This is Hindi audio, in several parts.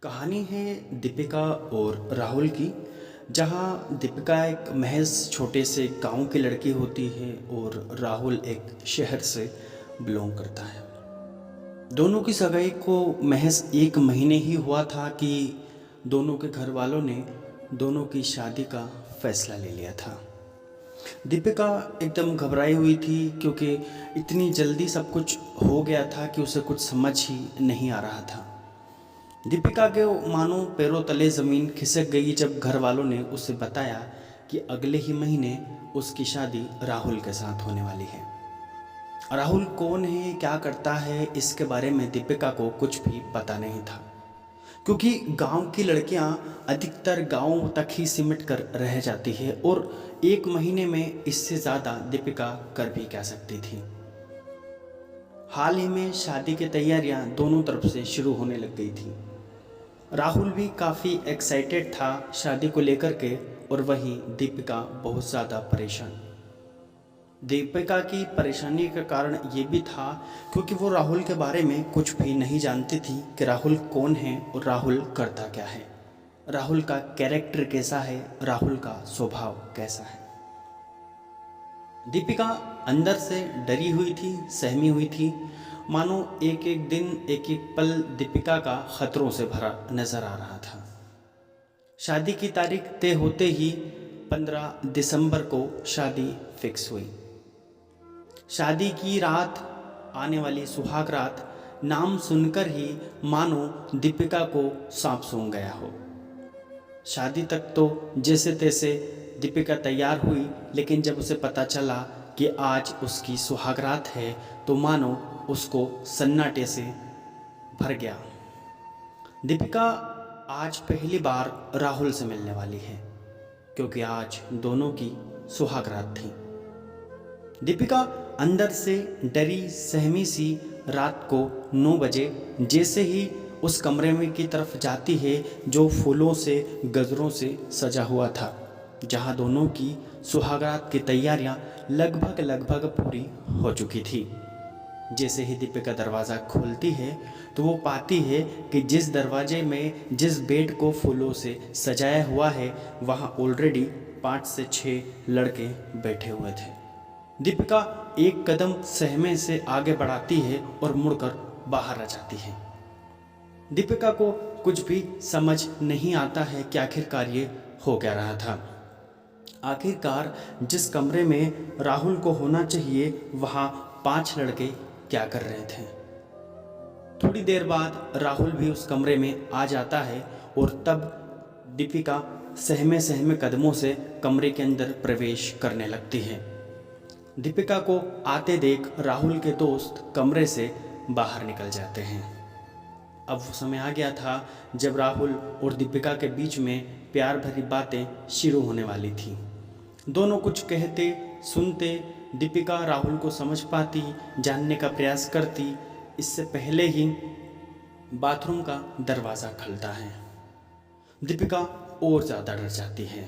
कहानी है दीपिका और राहुल की। जहाँ दीपिका एक महज छोटे से गांव की लड़की होती है और राहुल एक शहर से बिलोंग करता है। दोनों की सगाई को महज एक महीने ही हुआ था कि दोनों के घर वालों ने दोनों की शादी का फैसला ले लिया था। दीपिका एकदम घबराई हुई थी क्योंकि इतनी जल्दी सब कुछ हो गया था कि उसे कुछ समझ ही नहीं आ रहा था। दीपिका के मानो पैरों तले ज़मीन खिसक गई जब घर वालों ने उसे बताया कि अगले ही महीने उसकी शादी राहुल के साथ होने वाली है। राहुल कौन है, क्या करता है, इसके बारे में दीपिका को कुछ भी पता नहीं था, क्योंकि गांव की लड़कियां अधिकतर गांव तक ही सिमट कर रह जाती है और एक महीने में इससे ज़्यादा दीपिका कर भी क्या सकती थी। हाल ही में शादी की तैयारियां दोनों तरफ से शुरू होने लग गई थी। राहुल भी काफ़ी एक्साइटेड था शादी को लेकर के, और वहीं दीपिका बहुत ज़्यादा परेशान। दीपिका की परेशानी का कारण ये भी था क्योंकि वो राहुल के बारे में कुछ भी नहीं जानती थी कि राहुल कौन है और राहुल करता क्या है, राहुल का कैरेक्टर कैसा है, राहुल का स्वभाव कैसा है। दीपिका अंदर से डरी हुई थी, सहमी हुई थी, मानो एक एक दिन एक एक पल दीपिका का खतरों से भरा नजर आ रहा था। शादी की तारीख तय होते ही 15 दिसंबर को शादी फिक्स हुई। शादी की रात, आने वाली सुहाग रात, नाम सुनकर ही मानो दीपिका को सांप सूंघ गया हो। शादी तक तो जैसे तैसे दीपिका तैयार हुई, लेकिन जब उसे पता चला कि आज उसकी सुहागरात है तो मानो उसको सन्नाटे से भर गया। दीपिका आज पहली बार राहुल से मिलने वाली है क्योंकि आज दोनों की सुहागरात थी। दीपिका अंदर से डरी सहमी सी रात को 9 बजे जैसे ही उस कमरे में की तरफ जाती है जो फूलों से, गजरों से सजा हुआ था, जहां दोनों की सुहागरात की तैयारियां लगभग पूरी हो चुकी थी। जैसे ही दीपिका दरवाज़ा खोलती है तो वो पाती है कि जिस दरवाजे में जिस बेड को फूलों से सजाया हुआ है वहाँ ऑलरेडी 5 से 6 लड़के बैठे हुए थे। दीपिका एक कदम सहमे से आगे बढ़ाती है और मुड़कर बाहर आ जाती है। दीपिका को कुछ भी समझ नहीं आता है कि आखिरकार ये हो क्या रहा था। आखिरकार जिस कमरे में राहुल को होना चाहिए वहाँ 5 लड़के क्या कर रहे थे। थोड़ी देर बाद राहुल भी उस कमरे में आ जाता है और तब दीपिका सहमे सहमे कदमों से कमरे के अंदर प्रवेश करने लगती है। दीपिका को आते देख राहुल के दोस्त कमरे से बाहर निकल जाते हैं। अब वो समय आ गया था जब राहुल और दीपिका के बीच में प्यार भरी बातें शुरू होने वाली थी। दोनों कुछ कहते सुनते, दीपिका राहुल को समझ पाती, जानने का प्रयास करती। इससे पहले ही बाथरूम का दरवाज़ा खुलता है। दीपिका और ज़्यादा डर जाती है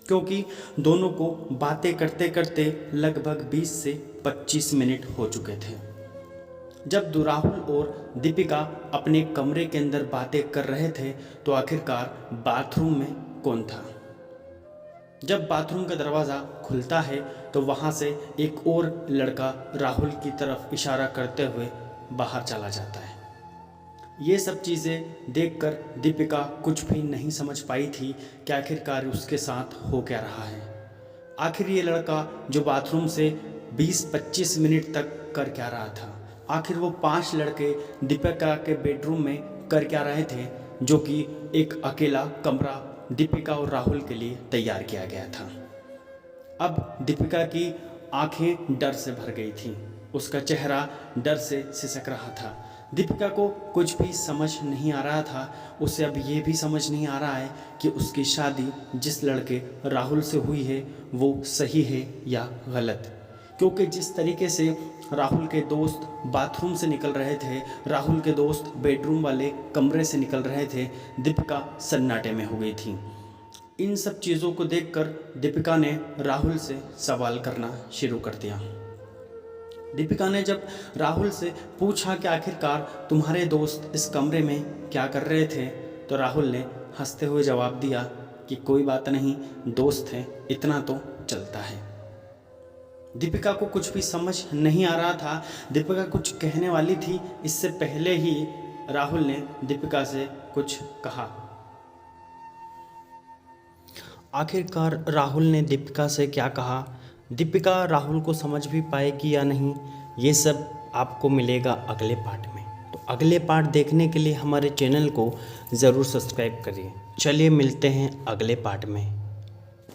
क्योंकि दोनों को बातें करते करते लगभग 20 से 25 मिनट हो चुके थे। जब राहुल और दीपिका अपने कमरे के अंदर बातें कर रहे थे तो आखिरकार बाथरूम में कौन था। जब बाथरूम का दरवाज़ा खुलता है तो वहाँ से एक और लड़का राहुल की तरफ इशारा करते हुए बाहर चला जाता है। ये सब चीज़ें देखकर दीपिका कुछ भी नहीं समझ पाई थी कि आखिरकार उसके साथ हो क्या रहा है। आखिर ये लड़का जो बाथरूम से 20-25 मिनट तक कर क्या रहा था, आखिर वो 5 लड़के दीपिका के बेडरूम में कर क्या रहे थे, जो कि एक अकेला कमरा दीपिका और राहुल के लिए तैयार किया गया था। अब दीपिका की आंखें डर से भर गई थीं, उसका चेहरा डर से सिसक रहा था। दीपिका को कुछ भी समझ नहीं आ रहा था। उसे अब ये भी समझ नहीं आ रहा है कि उसकी शादी जिस लड़के राहुल से हुई है वो सही है या गलत, क्योंकि जिस तरीके से राहुल के दोस्त बाथरूम से निकल रहे थे, राहुल के दोस्त बेडरूम वाले कमरे से निकल रहे थे, दीपिका सन्नाटे में हो गई थी। इन सब चीज़ों को देखकर दीपिका ने राहुल से सवाल करना शुरू कर दिया। दीपिका ने जब राहुल से पूछा कि आखिरकार तुम्हारे दोस्त इस कमरे में क्या कर रहे थे, तो राहुल ने हंसते हुए जवाब दिया कि कोई बात नहीं, दोस्त हैं, इतना तो चलता है। दीपिका को कुछ भी समझ नहीं आ रहा था। दीपिका कुछ कहने वाली थी, इससे पहले ही राहुल ने दीपिका से कुछ कहा। आखिरकार राहुल ने दीपिका से क्या कहा, दीपिका राहुल को समझ भी पाएगी या नहीं, ये सब आपको मिलेगा अगले पार्ट में। तो अगले पार्ट देखने के लिए हमारे चैनल को ज़रूर सब्सक्राइब करिए। चलिए मिलते हैं अगले पार्ट में।